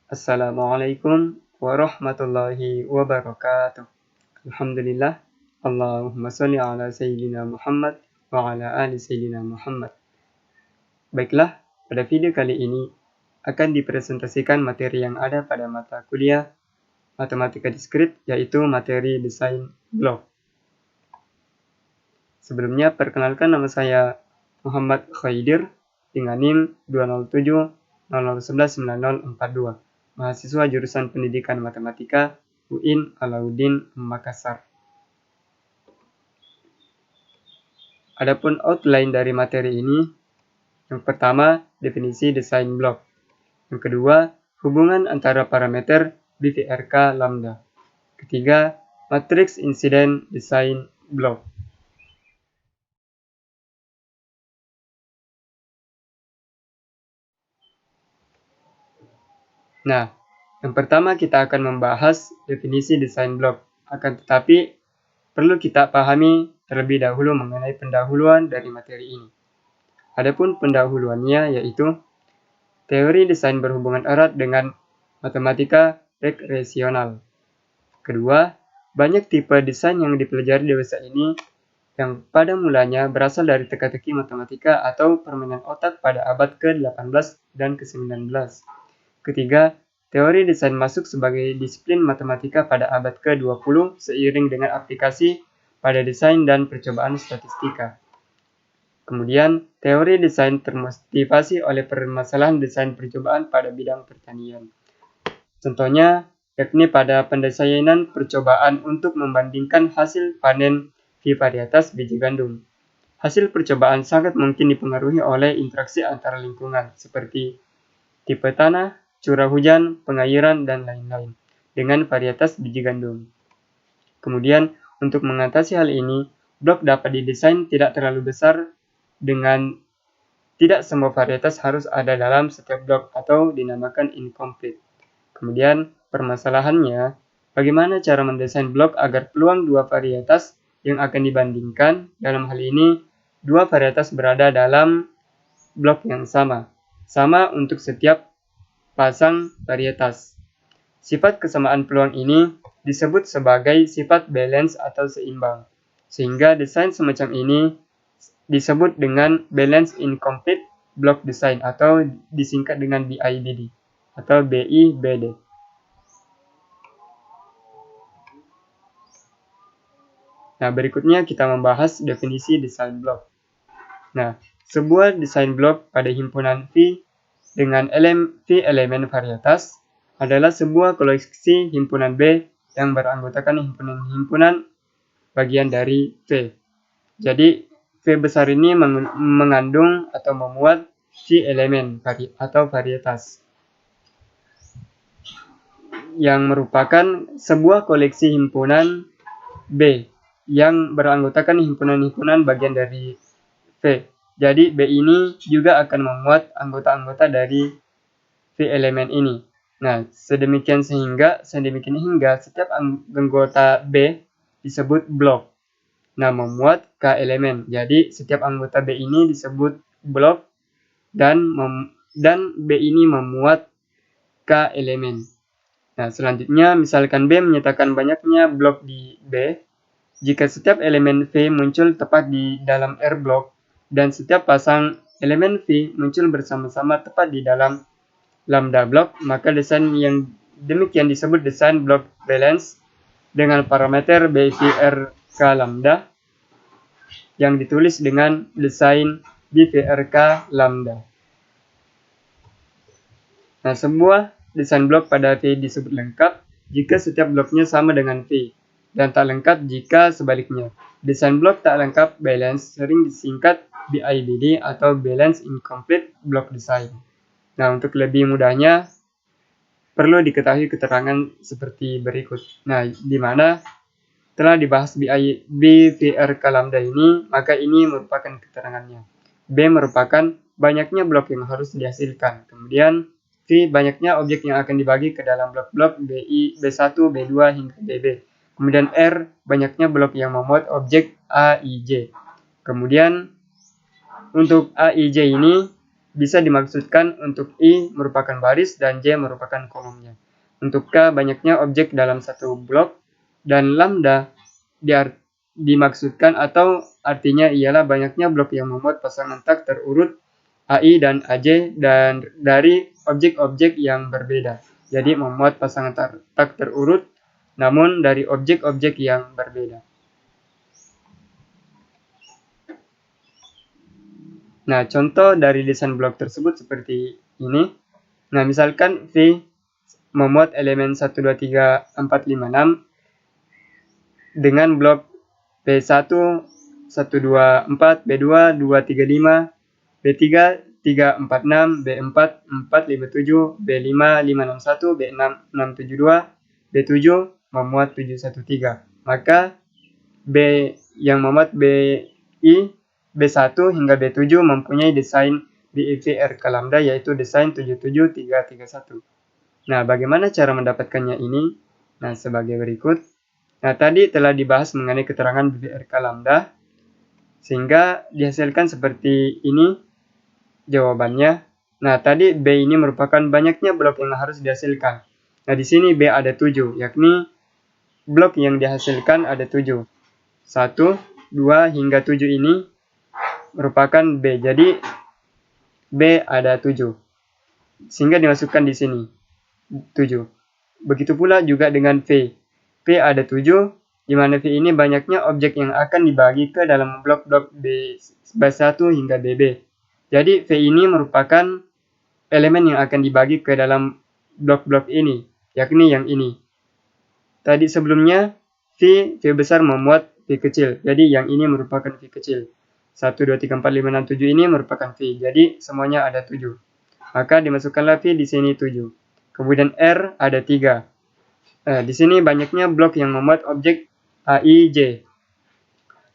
Assalamualaikum warahmatullahi wabarakatuh. Alhamdulillah. Allahumma sholli ala sayyidina Muhammad wa ala ali sayyidina Muhammad. Baiklah, pada video kali ini akan dipresentasikan materi yang ada pada mata kuliah Matematika Diskrit, yaitu materi desain blok. Sebelumnya, perkenalkan nama saya Muhammad Khaidir dengan NIM 20700119042. Mahasiswa jurusan Pendidikan Matematika UIN Alauddin Makassar. Adapun outline dari materi ini, yang pertama, definisi desain blok. Yang kedua, hubungan antara parameter BVRK lambda. Ketiga, matriks insiden desain blok. Nah, yang pertama kita akan membahas definisi desain blok. Akan tetapi, perlu kita pahami terlebih dahulu mengenai pendahuluan dari materi ini. Adapun pendahuluannya yaitu teori desain berhubungan erat dengan matematika regresional. Kedua, banyak tipe desain yang dipelajari dewasa ini yang pada mulanya berasal dari teka-teki matematika atau permainan otak pada abad ke-18 dan ke-19. Ketiga, teori desain masuk sebagai disiplin matematika pada abad ke-20 seiring dengan aplikasi pada desain dan percobaan statistika. Kemudian, teori desain termotivasi oleh permasalahan desain percobaan pada bidang pertanian. Contohnya, yakni pada pendesainan percobaan untuk membandingkan hasil panen V varietas biji gandum. Hasil percobaan sangat mungkin dipengaruhi oleh interaksi antara lingkungan, seperti tipe tanah, curah hujan, pengairan, dan lain-lain, dengan varietas biji gandum. Kemudian, untuk mengatasi hal ini, blok dapat didesain tidak terlalu besar dengan tidak semua varietas harus ada dalam setiap blok atau dinamakan incomplete. Kemudian, permasalahannya, bagaimana cara mendesain blok agar peluang dua varietas yang akan dibandingkan, dalam hal ini, dua varietas berada dalam blok yang sama untuk setiap pasang varietas. Sifat kesamaan peluang ini disebut sebagai sifat balance atau seimbang, sehingga desain semacam ini disebut dengan balance incomplete block design atau disingkat dengan BIBD atau BIBD. Nah, berikutnya kita membahas definisi desain blok. Nah, sebuah desain blok pada himpunan V dengan V elemen varietas adalah sebuah koleksi himpunan B yang beranggotakan himpunan-himpunan bagian dari V. Jadi, V besar ini mengandung atau memuat V elemen atau varietas yang merupakan sebuah koleksi himpunan B yang beranggotakan himpunan-himpunan bagian dari V. Jadi, B ini juga akan memuat anggota-anggota dari V elemen ini. Nah, sedemikian hingga setiap anggota B disebut blok. Nah, memuat K elemen. Jadi, setiap anggota B ini disebut blok dan B ini memuat K elemen. Nah, selanjutnya misalkan B menyatakan banyaknya blok di B, jika setiap elemen V muncul tepat di dalam R blok dan setiap pasang elemen V muncul bersama-sama tepat di dalam lambda blok, maka desain yang demikian disebut desain blok balance dengan parameter BVRK lambda yang ditulis dengan desain BVRK lambda. Nah, sebuah desain blok pada V disebut lengkap jika setiap bloknya sama dengan V, dan tak lengkap jika sebaliknya. Desain blok tak lengkap balance sering disingkat BIBD atau Balance Incomplete Block Design. Nah, untuk lebih mudahnya, perlu diketahui keterangan seperti berikut. Nah, di mana telah dibahas BVRK lambda ini, maka ini merupakan keterangannya. B merupakan banyaknya blok yang harus dihasilkan. Kemudian, V banyaknya objek yang akan dibagi ke dalam blok-blok BI, B1, B2, hingga BB. Kemudian R banyaknya blok yang memuat objek A, I, J. Kemudian, untuk A, I, J ini bisa dimaksudkan untuk I merupakan baris dan J merupakan kolomnya. Untuk K banyaknya objek dalam satu blok, dan lambda dimaksudkan atau artinya ialah banyaknya blok yang memuat pasangan tak terurut AI dan AJ dan dari objek-objek yang berbeda. Jadi memuat pasangan tak terurut namun dari objek-objek yang berbeda. Nah, contoh dari desain blok tersebut seperti ini. Nah, misalkan V memuat elemen 1, 2, 3, 4, 5, 6 dengan blok B1, 1, 2, 4, B2, 2, 3, 5, B3, 3, 4, 6, B4, 4, 5, 7, B5, 5, 6, 1, B6, 6, 7, 2, B7 memuat 7, 1, 3. Maka B yang memuat BI, B1 hingga B7 mempunyai desain BIV RK lambda yaitu desain 77331. Nah, bagaimana cara mendapatkannya ini? Nah, sebagai berikut. Nah, tadi telah dibahas mengenai keterangan BIV RK lambda sehingga dihasilkan seperti ini jawabannya. Nah, tadi B ini merupakan banyaknya blok yang harus dihasilkan. Nah, di sini B ada 7, yakni blok yang dihasilkan ada 7. 1, 2, hingga 7 ini merupakan B. Jadi, B ada 7. Sehingga dimasukkan di sini. 7. Begitu pula juga dengan V. V ada 7, di mana V ini banyaknya objek yang akan dibagi ke dalam blok-blok B1 hingga BB. Jadi, V ini merupakan elemen yang akan dibagi ke dalam blok-blok ini, yakni yang ini. Tadi sebelumnya, V besar memuat V kecil. Jadi, yang ini merupakan V kecil. 1, 2, 3, 4, 5, 6, 7 ini merupakan V. Jadi, semuanya ada 7. Maka dimasukkanlah V di sini 7. Kemudian R ada 3. Di sini banyaknya blok yang memuat objek AI, J.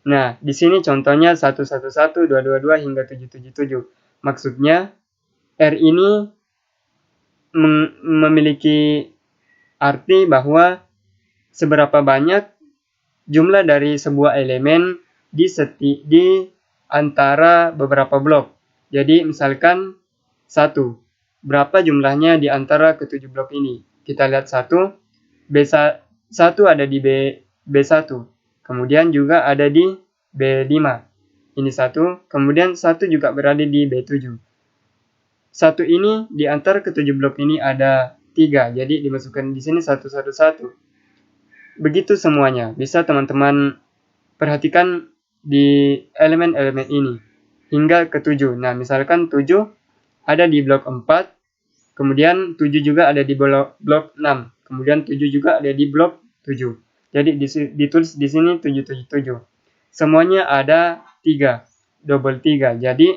Nah, di sini contohnya 111, 222 hingga 777. Maksudnya, R ini memiliki arti bahwa seberapa banyak jumlah dari sebuah elemen di antara beberapa blok. Jadi misalkan 1. Berapa jumlahnya di antara ketujuh blok ini? Kita lihat 1. B1 ada di B1. Kemudian juga ada di B5. Ini 1. Kemudian 1 juga berada di B7. 1 ini di antara ketujuh blok ini ada 3. Jadi dimasukkan di sini 111. Begitu semuanya. Bisa teman-teman perhatikan di elemen-elemen ini hingga ke 7. Nah, misalkan 7 ada di blok 4, kemudian 7 juga ada di blok 6, kemudian 7 juga ada di blok 7. Jadi ditulis di sini 777. Semuanya ada 3, double 3. Jadi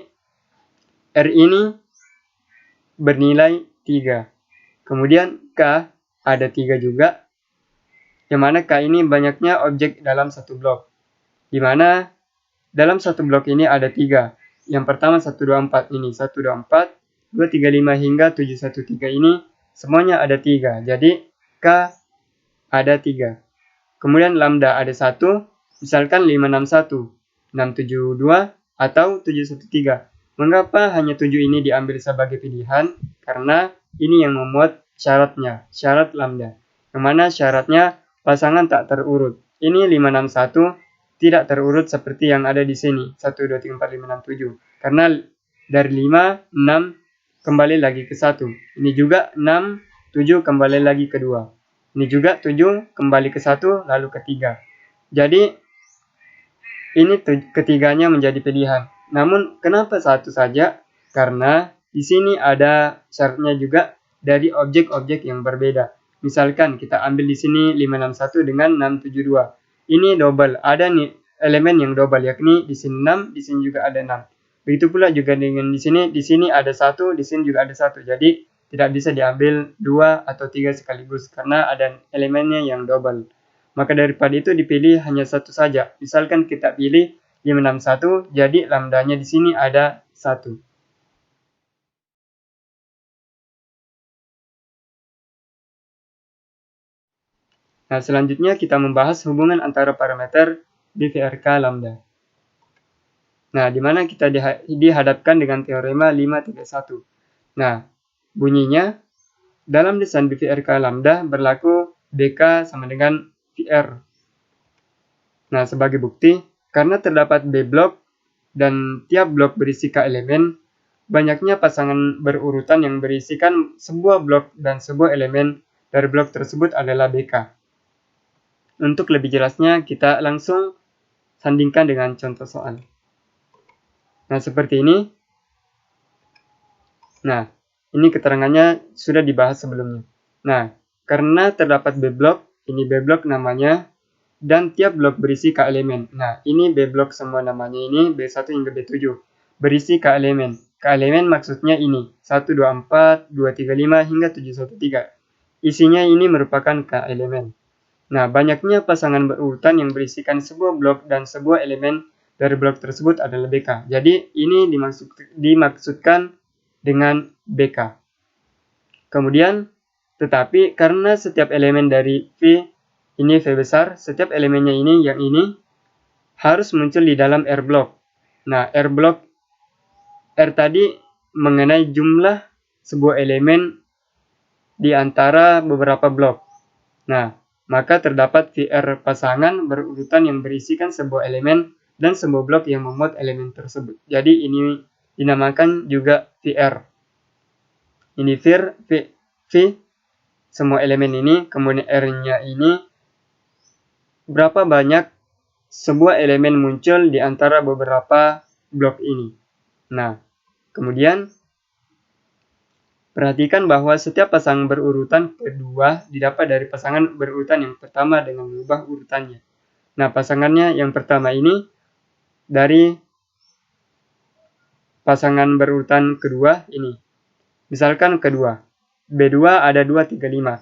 R ini bernilai 3. Kemudian K ada 3 juga, yang mana K ini banyaknya objek dalam satu blok. Di mana dalam satu blok ini ada 3. Yang pertama 124 ini, 124, 235 hingga 713 ini semuanya ada 3. Jadi K ada 3. Kemudian lambda ada 1, misalkan 561, 672 atau 713. Mengapa hanya 7 ini diambil sebagai pilihan? Karena ini yang memuat syaratnya, syarat lambda. Yang mana syaratnya pasangan tak terurut. Ini 561 tidak terurut seperti yang ada di sini. 1, 2, 3, 4, 5, 6, 7. Karena dari 5, 6 kembali lagi ke 1. Ini juga 6, 7 kembali lagi ke 2. Ini juga 7 kembali ke 1 lalu ke 3. Jadi ini ketiganya menjadi pilihan. Namun kenapa 1 saja? Karena di sini ada syaratnya juga dari objek-objek yang berbeda. Misalkan kita ambil di sini 561 dengan 672. Ini double, ada nih elemen yang double, yakni di sini 6, di sini juga ada 6. Begitu pula juga dengan di sini ada 1, di sini juga ada 1. Jadi tidak bisa diambil 2 atau 3 sekaligus karena ada elemennya yang double. Maka daripada itu dipilih hanya 1 saja. Misalkan kita pilih 561, jadi lambdanya di sini ada 1. Nah, selanjutnya kita membahas hubungan antara parameter BVRK lambda. Nah, di mana kita dihadapkan dengan teorema 531. Nah, bunyinya dalam desain BVRK lambda berlaku BK sama dengan VR. Nah, sebagai bukti, karena terdapat B blok dan tiap blok berisi K elemen, banyaknya pasangan berurutan yang berisikan sebuah blok dan sebuah elemen dari blok tersebut adalah BK. Untuk lebih jelasnya, kita langsung sandingkan dengan contoh soal. Nah, seperti ini. Nah, ini keterangannya sudah dibahas sebelumnya. Nah, karena terdapat B blok, ini B blok namanya, dan tiap blok berisi K elemen. Nah, ini B blok semua namanya ini, B1 hingga B7. Berisi K elemen. K elemen maksudnya ini, 1, 2, 4, 2, 3, 5, hingga 7, 1, 3. Isinya ini merupakan K elemen. Nah, banyaknya pasangan berurutan yang berisikan sebuah blok dan sebuah elemen dari blok tersebut adalah BK. Jadi, ini dimaksudkan dengan BK. Kemudian, tetapi karena setiap elemen dari V, ini V besar, setiap elemennya ini, yang ini, harus muncul di dalam R blok. Nah, R tadi mengenai jumlah sebuah elemen di antara beberapa blok. Nah, maka terdapat VR pasangan berurutan yang berisikan sebuah elemen dan sebuah blok yang memuat elemen tersebut. Jadi ini dinamakan juga VR. Ini V, semua elemen ini, kemudian R-nya ini, berapa banyak sebuah elemen muncul di antara beberapa blok ini. Nah, kemudian perhatikan bahwa setiap pasangan berurutan kedua didapat dari pasangan berurutan yang pertama dengan mengubah urutannya. Nah, pasangannya yang pertama ini dari pasangan berurutan kedua ini. Misalkan kedua, B2 ada 2, 3, 5.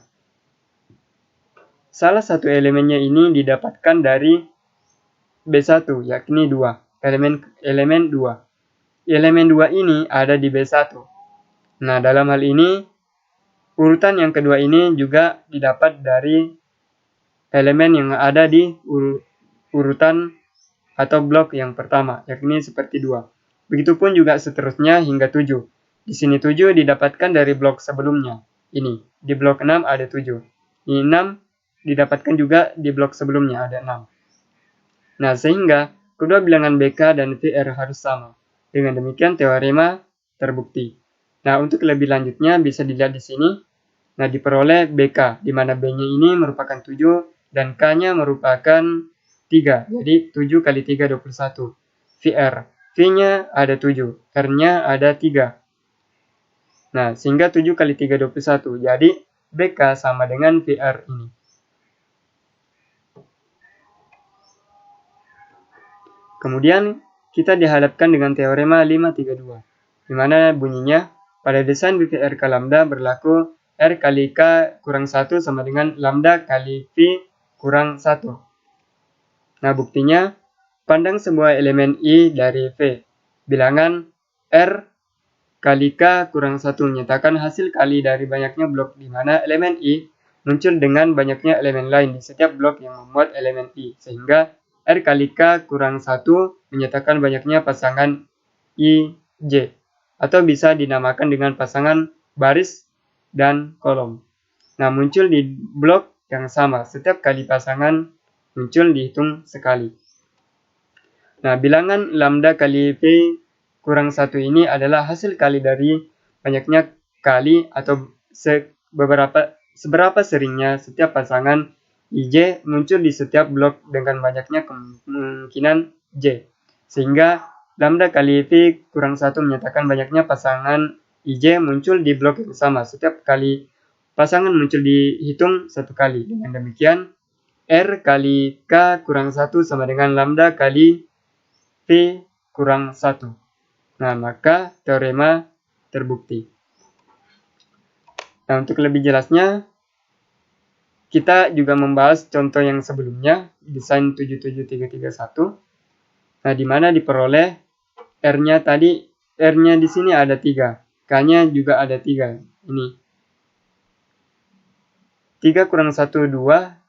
Salah satu elemennya ini didapatkan dari B1, yakni 2, elemen 2. Elemen 2 ini ada di B1. Nah, dalam hal ini, urutan yang kedua ini juga didapat dari elemen yang ada di urutan atau blok yang pertama, yakni seperti 2. Begitupun juga seterusnya hingga 7. Di sini 7 didapatkan dari blok sebelumnya. Ini, di blok 6 ada 7. Ini 6 didapatkan juga di blok sebelumnya, ada 6. Nah, sehingga kedua bilangan BK dan VR harus sama. Dengan demikian teorema terbukti. Nah, untuk lebih lanjutnya bisa dilihat di sini. Nah, diperoleh BK, di mana B-nya ini merupakan 7 dan K-nya merupakan 3. Jadi 7 kali 3, 21. VR. V-nya ada 7, R-nya ada 3. Nah, sehingga 7 kali 3, 21. Jadi, BK sama dengan VR ini. Kemudian, kita dihadapkan dengan teorema 532. Di mana bunyinya, pada desain BVRK lambda berlaku R kali K kurang 1 sama dengan lambda kali V kurang 1. Nah, buktinya, pandang sebuah elemen I dari V. Bilangan R kali K kurang 1 menyatakan hasil kali dari banyaknya blok di mana elemen I muncul dengan banyaknya elemen lain di setiap blok yang memuat elemen I. Sehingga R kali K kurang 1 menyatakan banyaknya pasangan I, J. Atau bisa dinamakan dengan pasangan baris dan kolom. Nah, muncul di blok yang sama. Setiap kali pasangan muncul dihitung sekali. Nah, bilangan lambda kali V kurang 1 ini adalah hasil kali dari banyaknya kali atau seberapa seringnya setiap pasangan IJ muncul di setiap blok dengan banyaknya kemungkinan J. Sehingga lambda kali V kurang 1 menyatakan banyaknya pasangan IJ muncul di blok yang sama. Setiap kali pasangan muncul dihitung satu kali. Dengan demikian, R kali K kurang 1 sama dengan lambda kali V kurang 1. Nah, maka teorema terbukti. Nah, untuk lebih jelasnya, kita juga membahas contoh yang sebelumnya, desain 77331. Nah, di mana diperoleh R-nya tadi, R-nya di sini ada 3, K-nya juga ada 3. Ini. 3 kurang 1, 2.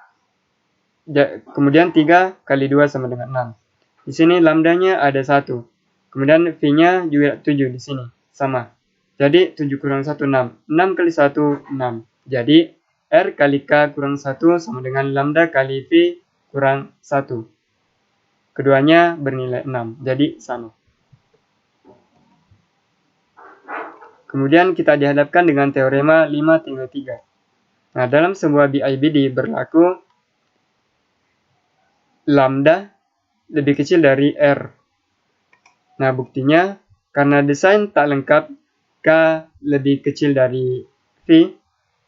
Kemudian 3 kali 2 sama dengan 6. Di sini lambdanya ada 1. Kemudian V-nya juga 7 di sini. Sama. Jadi 7 kurang 1, 6. 6 kali 1, 6. Jadi R kali K kurang 1 sama dengan lambda kali V kurang 1. Keduanya bernilai 6. Jadi sama. Kemudian kita dihadapkan dengan teorema 5-3. Nah, dalam sebuah BIBD berlaku lambda lebih kecil dari R. Nah, buktinya karena desain tak lengkap K lebih kecil dari V,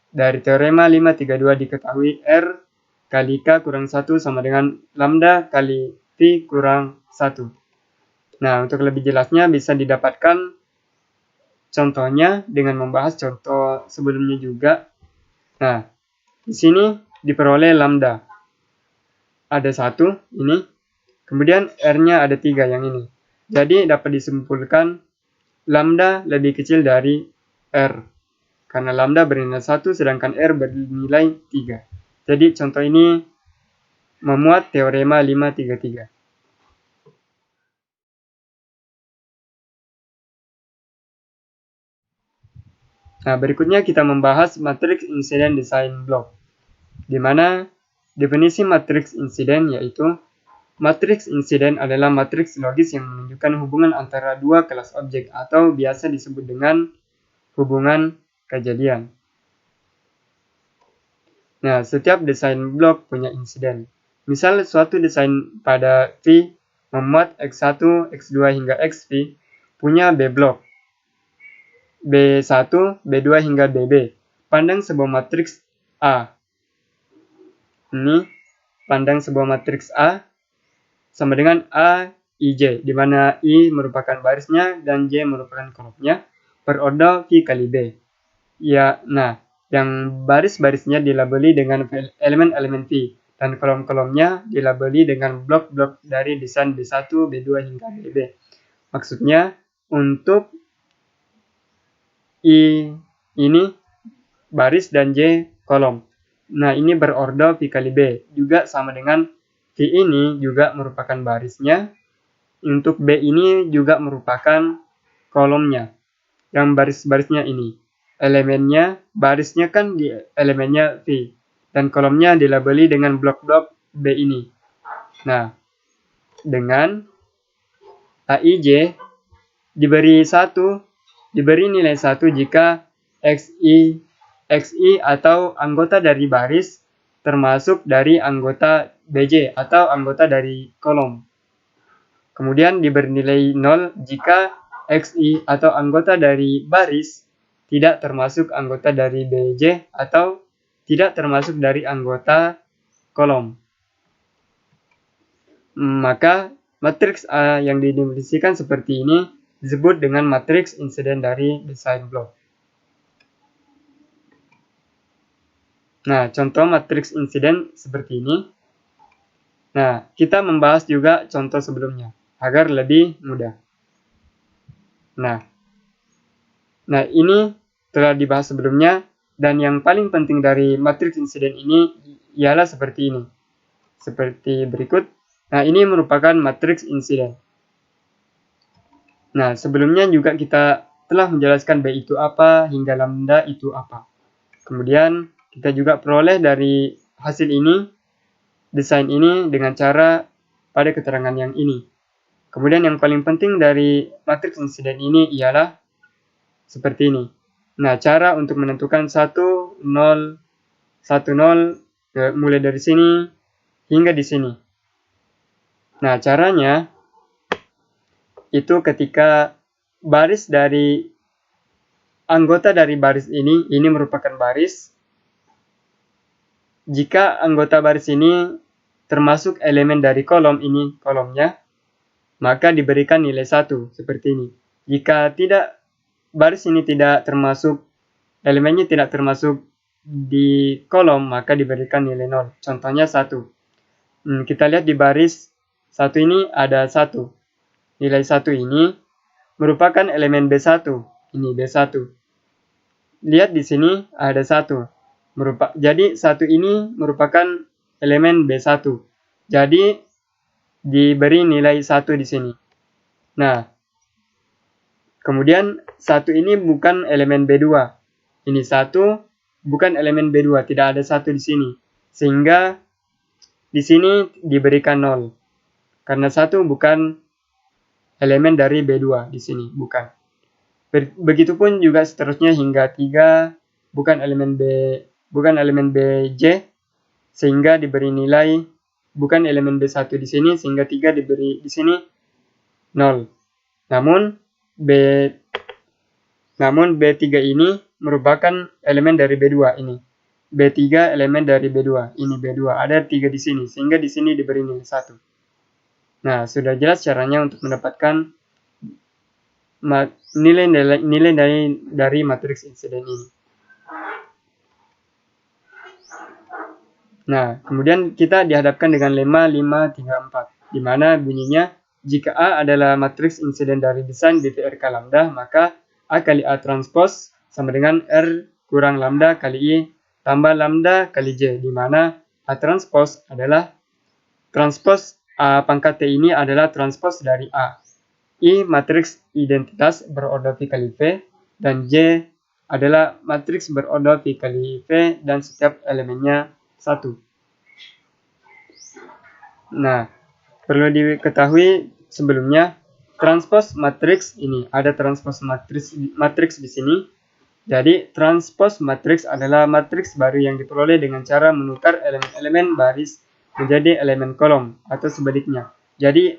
dari teorema 5-3-2 diketahui R kali K kurang 1 sama dengan lambda kali V kurang 1. Nah, untuk lebih jelasnya bisa didapatkan contohnya dengan membahas contoh sebelumnya juga. Nah, di sini diperoleh lambda. Ada 1 ini, kemudian R-nya ada 3 yang ini. Jadi dapat disimpulkan lambda lebih kecil dari R. Karena lambda bernilai 1 sedangkan R bernilai 3. Jadi contoh ini memuat teorema 5-3-3. Nah, berikutnya kita membahas matriks insiden desain blok. Di mana definisi matriks insiden yaitu matriks insiden adalah matriks logis yang menunjukkan hubungan antara dua kelas objek atau biasa disebut dengan hubungan kejadian. Nah, setiap desain blok punya insiden. Misal suatu desain pada V memuat X1, X2 hingga XV punya B blok. B1, B2 hingga BB. Pandang sebuah matriks A. Ini pandang sebuah matriks A sama dengan A, I, J, di mana I merupakan barisnya dan J merupakan kolomnya, berordo V kali B. Ya, nah, yang baris-barisnya dilabeli dengan elemen-elemen V, dan kolom-kolomnya dilabeli dengan blok-blok dari desain B1, B2 hingga BB. Maksudnya, untuk I ini baris dan J kolom. Nah, ini berordo V kali B. Juga sama dengan V ini juga merupakan barisnya. Untuk B ini juga merupakan kolomnya. Yang baris-barisnya ini. Elemennya, barisnya kan di elemennya V. Dan kolomnya dilabeli dengan blok-blok B ini. Nah, dengan AIJ diberi nilai 1 jika XI atau anggota dari baris termasuk dari anggota BJ atau anggota dari kolom. Kemudian diberi nilai 0 jika XI atau anggota dari baris tidak termasuk anggota dari BJ atau tidak termasuk dari anggota kolom. Maka matriks A yang didefinisikan seperti ini disebut dengan matriks insiden dari desain blok. Nah, contoh matriks insiden seperti ini. Nah, kita membahas juga contoh sebelumnya agar lebih mudah. Nah, ini telah dibahas sebelumnya dan yang paling penting dari matriks insiden ini ialah seperti ini. Seperti berikut. Nah, ini merupakan matriks insiden. Nah, sebelumnya juga kita telah menjelaskan B itu apa hingga lambda itu apa. Kemudian kita juga peroleh dari hasil ini, desain ini dengan cara pada keterangan yang ini. Kemudian yang paling penting dari matriks insiden ini ialah seperti ini. Nah, cara untuk menentukan 1, 0, 1, 0, mulai dari sini hingga di sini. Nah, caranya itu ketika baris dari anggota dari baris ini merupakan baris. Jika anggota baris ini termasuk elemen dari kolom ini, kolomnya, maka diberikan nilai 1 seperti ini. Jika tidak, baris ini tidak termasuk, elemennya tidak termasuk di kolom, maka diberikan nilai 0. Contohnya 1. Kita lihat di baris 1 ini ada 1. Nilai 1 ini merupakan elemen B1. Ini B1. Lihat di sini ada 1. Jadi 1 ini merupakan elemen B1. Jadi diberi nilai 1 di sini. Nah, Kemudian 1 ini bukan elemen B2. Ini 1 bukan elemen B2, tidak ada 1 di sini. Sehingga di sini diberikan 0. Karena 1 bukan elemen dari B2 di sini, bukan. Begitupun juga seterusnya hingga 3 bukan elemen BJ, sehingga diberi nilai bukan elemen B1 di sini, sehingga 3 diberi di sini 0. Namun B3 ini merupakan elemen dari B2 ini. B3 elemen dari B2, ini B2. Ada 3 di sini, sehingga di sini diberi nilai 1. Nah, sudah jelas caranya untuk mendapatkan nilai dari matriks insiden ini. Nah, kemudian kita dihadapkan dengan lemma 534, di mana bunyinya jika A adalah matriks insiden dari desain BVRK lambda, maka A kali A transpose sama dengan R kurang lambda kali I tambah lambda kali J, di mana A transpose adalah transpose A pangkat T ini adalah transpose dari A. I matriks identitas berorder V kali V, dan J adalah matriks berorder V kali V dan setiap elemennya 1. Nah, perlu diketahui sebelumnya transpose matriks ini, ada transpose matriks di sini. Jadi transpose matriks adalah matriks baru yang diperoleh dengan cara menukar elemen-elemen baris menjadi elemen kolom atau sebaliknya. Jadi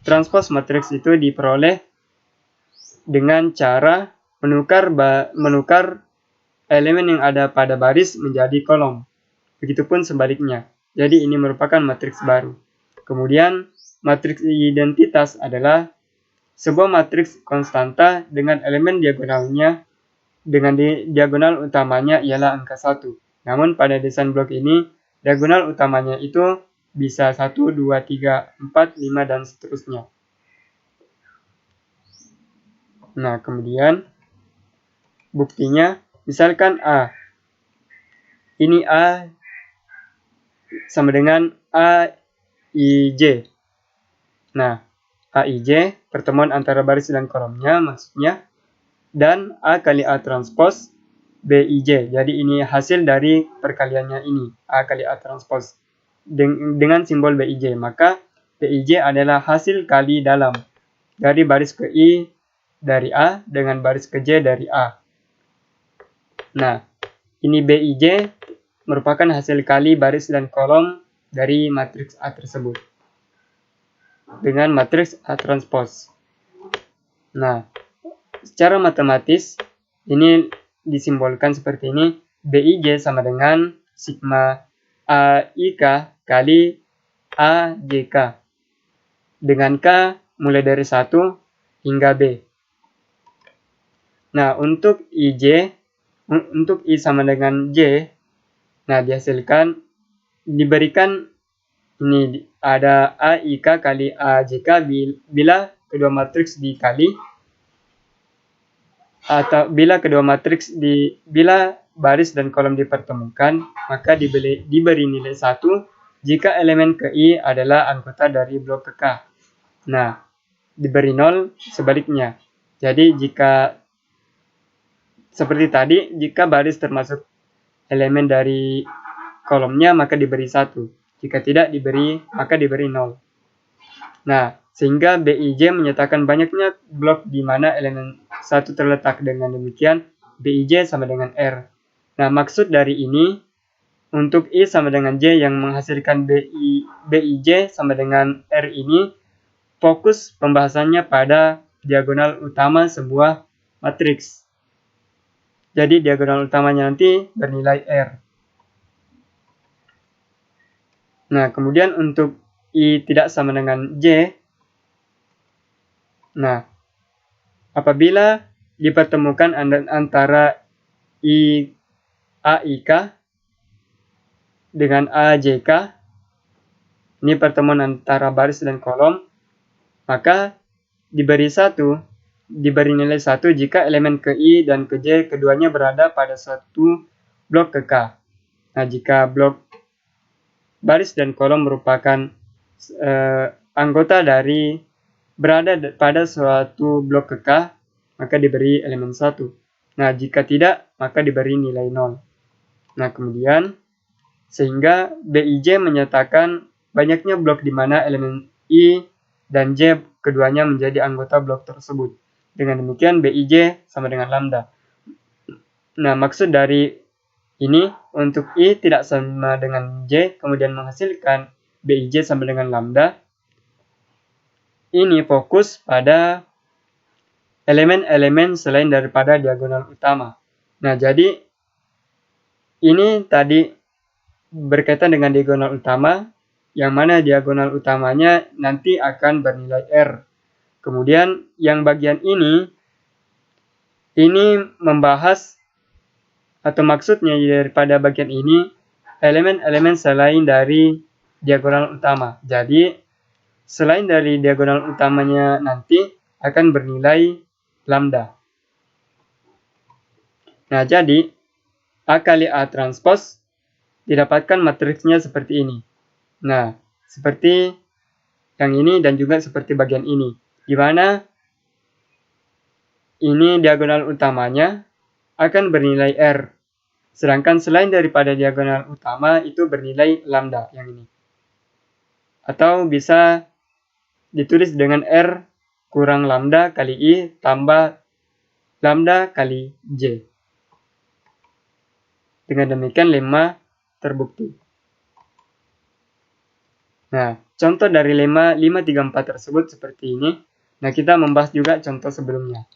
transpose matriks itu diperoleh dengan cara menukar elemen yang ada pada baris menjadi kolom. Begitupun sebaliknya. Jadi ini merupakan matriks baru. Kemudian matriks identitas adalah sebuah matriks konstanta dengan elemen diagonalnya, dengan diagonal utamanya ialah angka 1. Namun pada desain blok ini, diagonal utamanya itu bisa 1, 2, 3, 4, 5, dan seterusnya. Nah, kemudian buktinya, misalkan A. Ini A sama dengan AIJ. Nah, AIJ, pertemuan antara baris dan kolomnya maksudnya, dan A kali A transpose BIJ. Jadi ini hasil dari perkaliannya ini, A kali A transpose dengan simbol BIJ. Maka BIJ adalah hasil kali dalam dari baris ke I dari A dengan baris ke J dari A. Nah, ini BIJ merupakan hasil kali baris dan kolom dari matriks A tersebut dengan matriks A transpose. Nah, secara matematis ini disimbolkan seperti ini. BIJ sama dengan sigma AIK kali AJK dengan K mulai dari 1 hingga B. Nah, untuk I sama dengan J, nah diberikan ini ada AIK kali AJK bila kedua matriks dikali, atau bila baris dan kolom dipertemukan, maka diberi nilai 1 jika elemen ke I adalah anggota dari blok ke K. Nah, diberi 0 sebaliknya. Jadi seperti tadi, jika baris termasuk elemen dari kolomnya maka diberi 1. Jika tidak maka diberi 0. Nah, sehingga BIJ menyatakan banyaknya blok di mana elemen 1 terletak. Dengan demikian, BIJ sama dengan R. Nah, maksud dari ini, untuk I sama dengan J yang menghasilkan BIJ sama dengan R ini, fokus pembahasannya pada diagonal utama sebuah matriks. Jadi diagonal utamanya nanti bernilai R. Nah, kemudian untuk I tidak sama dengan J, nah, apabila dipertemukan antara AIK dengan AJK, ini pertemuan antara baris dan kolom, maka diberi nilai 1 jika elemen ke I dan ke J keduanya berada pada suatu blok ke K. Nah, jika blok baris dan kolom merupakan anggota dari berada pada suatu blok ke K, maka diberi elemen 1. Nah, jika tidak, maka diberi nilai 0. Nah, kemudian, sehingga BIJ menyatakan banyaknya blok di mana elemen I dan J keduanya menjadi anggota blok tersebut. Dengan demikian, BIJ sama dengan lambda. Nah, maksud dari ini, untuk I tidak sama dengan J, kemudian menghasilkan BIJ sama dengan lambda. Ini fokus pada elemen-elemen selain daripada diagonal utama. Nah, jadi ini tadi berkaitan dengan diagonal utama, yang mana diagonal utamanya nanti akan bernilai R. Kemudian yang bagian ini membahas atau maksudnya daripada bagian ini elemen-elemen selain dari diagonal utama. Jadi selain dari diagonal utamanya nanti akan bernilai lambda. Nah, jadi A kali A transpose didapatkan matriksnya seperti ini. Nah, seperti yang ini dan juga seperti bagian ini, di mana ini diagonal utamanya akan bernilai R. Sedangkan selain daripada diagonal utama itu bernilai lambda yang ini. Atau bisa ditulis dengan R kurang lambda kali I tambah lambda kali J. Dengan demikian lemma terbukti. Nah, contoh dari lemma 534 tersebut seperti ini. Nah, kita membahas juga contoh sebelumnya.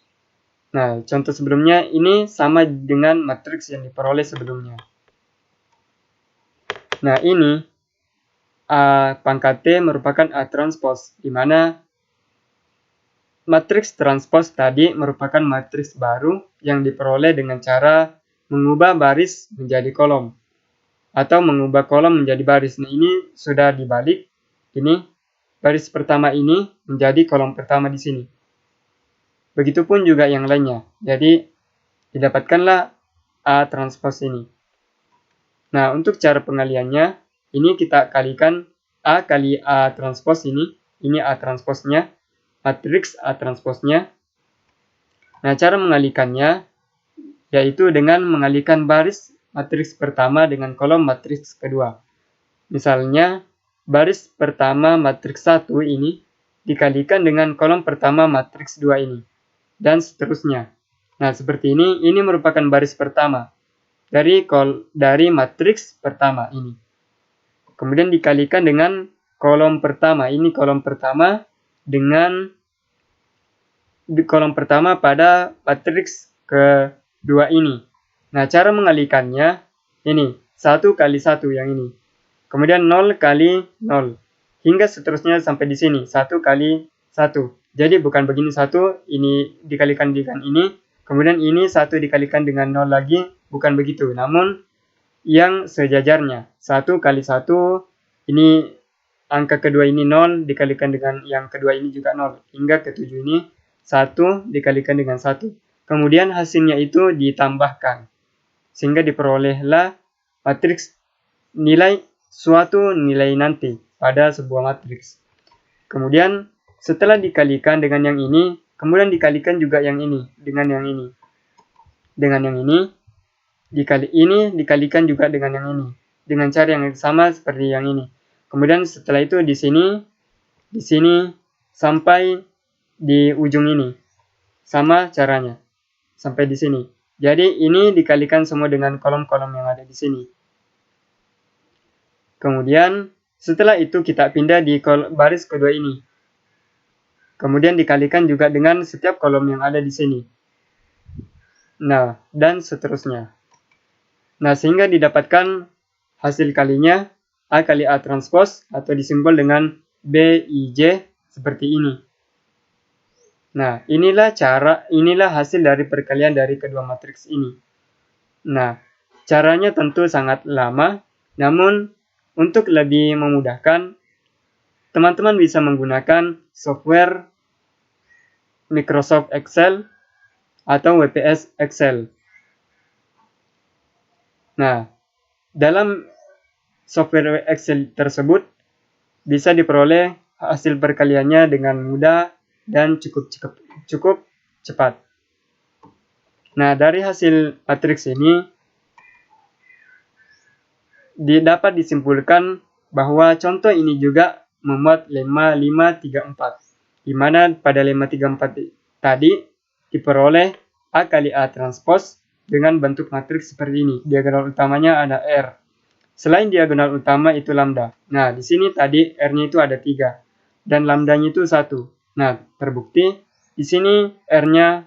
Nah, contoh sebelumnya ini sama dengan matriks yang diperoleh sebelumnya. Nah, ini A pangkat T merupakan A transpose, di mana matriks transpose tadi merupakan matriks baru yang diperoleh dengan cara mengubah baris menjadi kolom atau mengubah kolom menjadi baris. Nah, ini sudah dibalik. Ini baris pertama ini menjadi kolom pertama di sini. Begitupun juga yang lainnya. Jadi didapatkanlah A transpose ini. Nah, untuk cara pengaliannya, ini kita kalikan A kali A transpose ini A transposnya, matriks A transposnya. Nah, cara mengalikannya yaitu dengan mengalihkan baris matriks pertama dengan kolom matriks kedua. Misalnya, baris pertama matriks 1 ini dikalikan dengan kolom pertama matriks 2 ini, dan seterusnya. Nah, seperti ini merupakan baris pertama dari matriks pertama ini. Kemudian dikalikan dengan kolom pertama, ini kolom pertama dengan kolom pertama pada matriks kedua ini. Nah, cara mengalikannya ini 1 kali 1 yang ini. Kemudian 0 kali 0. Hingga seterusnya sampai di sini 1 kali 1. Jadi bukan begini 1, ini dikalikan dengan ini. Kemudian ini 1 dikalikan dengan 0 lagi. Bukan begitu. Namun yang sejajarnya 1 kali 1. Ini angka kedua ini 0 dikalikan dengan yang kedua ini juga 0. Hingga ke 7 ini 1 dikalikan dengan 1. Kemudian hasilnya itu ditambahkan. Sehingga diperolehlah matriks suatu nilai nanti pada sebuah matriks. Kemudian setelah dikalikan dengan yang ini, kemudian dikalikan juga yang ini dengan yang ini. Dengan yang ini dikalikan juga dengan yang ini. Dengan cara yang sama seperti yang ini. Kemudian setelah itu di sini sampai di ujung ini. Sama caranya. Sampai di sini. Jadi ini dikalikan semua dengan kolom-kolom yang ada di sini. Kemudian setelah itu kita pindah di baris kedua ini. Kemudian dikalikan juga dengan setiap kolom yang ada di sini. Nah, dan seterusnya. Nah, sehingga didapatkan hasil kalinya A kali A transpose atau disimbol dengan BIJ seperti ini. Nah, inilah hasil dari perkalian dari kedua matriks ini. Nah, caranya tentu sangat lama, namun untuk lebih memudahkan, teman-teman bisa menggunakan software Microsoft Excel atau WPS Excel. Nah, dalam software Excel tersebut bisa diperoleh hasil perkaliannya dengan mudah dan cukup cepat. Nah, dari hasil matriks ini dapat disimpulkan bahwa contoh ini juga memuat lemma 534, di mana pada lemma 34 tadi diperoleh A kali A transpose dengan bentuk matriks seperti ini. Diagonal utamanya ada R. Selain diagonal utama itu lambda. Nah, di sini tadi R-nya itu ada 3 dan lambdanya itu 1. Nah, terbukti di sini R-nya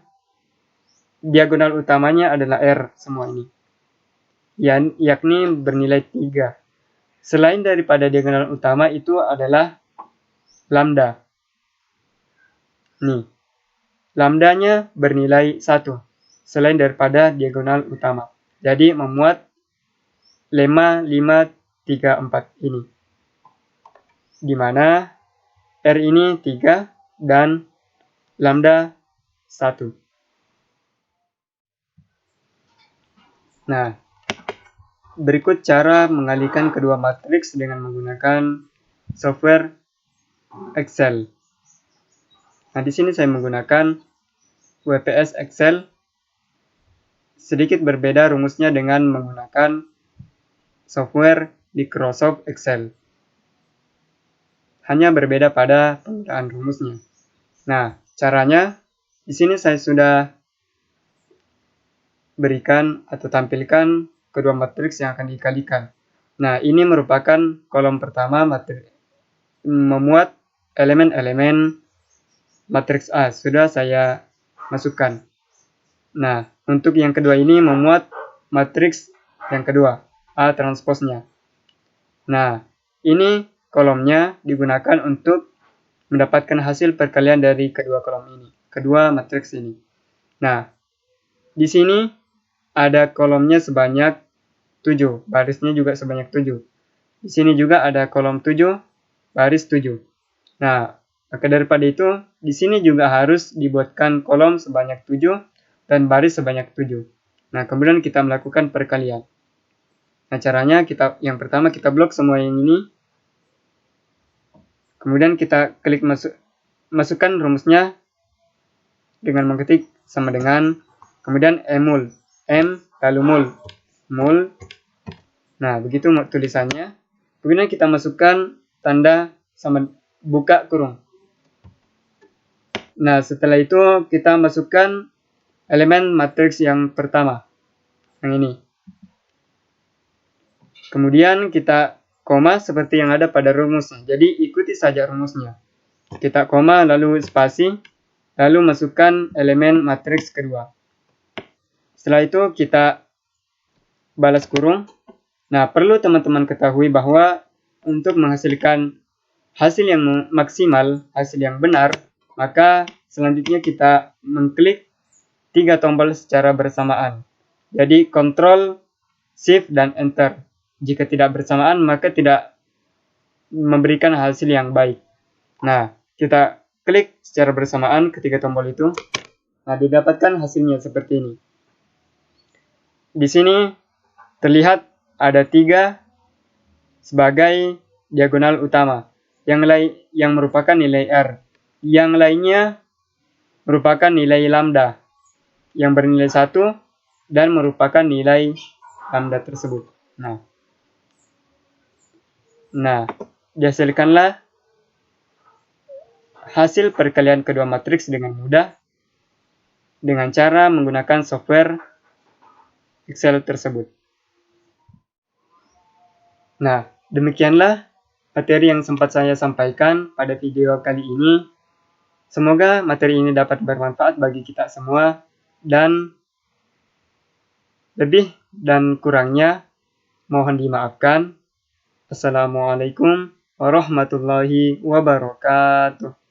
diagonal utamanya adalah R semua ini. Yakni bernilai 3. Selain daripada diagonal utama itu adalah lambda. Nih, lambdanya bernilai 1 selain daripada diagonal utama. Jadi memuat lemma 534 ini. Di mana R ini 3 dan lambda 1. Nah, berikut cara mengalihkan kedua matriks dengan menggunakan software Excel. Nah, di sini saya menggunakan WPS Excel. Sedikit berbeda rumusnya dengan menggunakan software Microsoft Excel. Hanya berbeda pada penggunaan rumusnya. Nah, caranya di sini saya sudah berikan atau tampilkan kedua matriks yang akan dikalikan. Nah, ini merupakan kolom pertama memuat elemen-elemen matriks A. Sudah saya masukkan. Nah, untuk yang kedua ini memuat matriks yang kedua, A transposnya. Nah, ini kolomnya digunakan untuk mendapatkan hasil perkalian dari kedua kolom ini, kedua matriks ini. Nah, di sini ada kolomnya sebanyak 7, barisnya juga sebanyak 7. Di sini juga ada kolom 7, baris 7. Nah, maka daripada itu, di sini juga harus dibuatkan kolom sebanyak 7 dan baris sebanyak 7. Nah, kemudian kita melakukan perkalian. Nah, caranya yang pertama kita blok semua yang ini. Kemudian kita klik masukkan rumusnya dengan mengetik sama dengan, kemudian emul, M lalu mul. Nah, begitu tulisannya. Kemudian kita masukkan tanda sama buka kurung. Nah, setelah itu kita masukkan elemen matriks yang pertama, yang ini. Kemudian kita koma seperti yang ada pada rumusnya. Jadi ikuti saja rumusnya. Kita koma lalu spasi, lalu masukkan elemen matriks kedua. Setelah itu kita balas kurung. Nah, perlu teman-teman ketahui bahwa untuk menghasilkan hasil yang maksimal, hasil yang benar, maka selanjutnya kita mengklik 3 tombol secara bersamaan. Jadi Ctrl, Shift, dan Enter. Jika tidak bersamaan, maka tidak memberikan hasil yang baik. Nah, kita klik secara bersamaan ketiga tombol itu. Nah, didapatkan hasilnya seperti ini. Di sini terlihat ada 3 sebagai diagonal utama. Yang merupakan nilai R. Yang lainnya merupakan nilai lambda. Yang bernilai 1 dan merupakan nilai lambda tersebut. Nah, dihasilkanlah hasil perkalian kedua matriks dengan mudah dengan cara menggunakan software Excel tersebut. Nah, demikianlah materi yang sempat saya sampaikan pada video kali ini. Semoga materi ini dapat bermanfaat bagi kita semua, dan lebih dan kurangnya mohon dimaafkan. Assalamualaikum warahmatullahi wabarakatuh.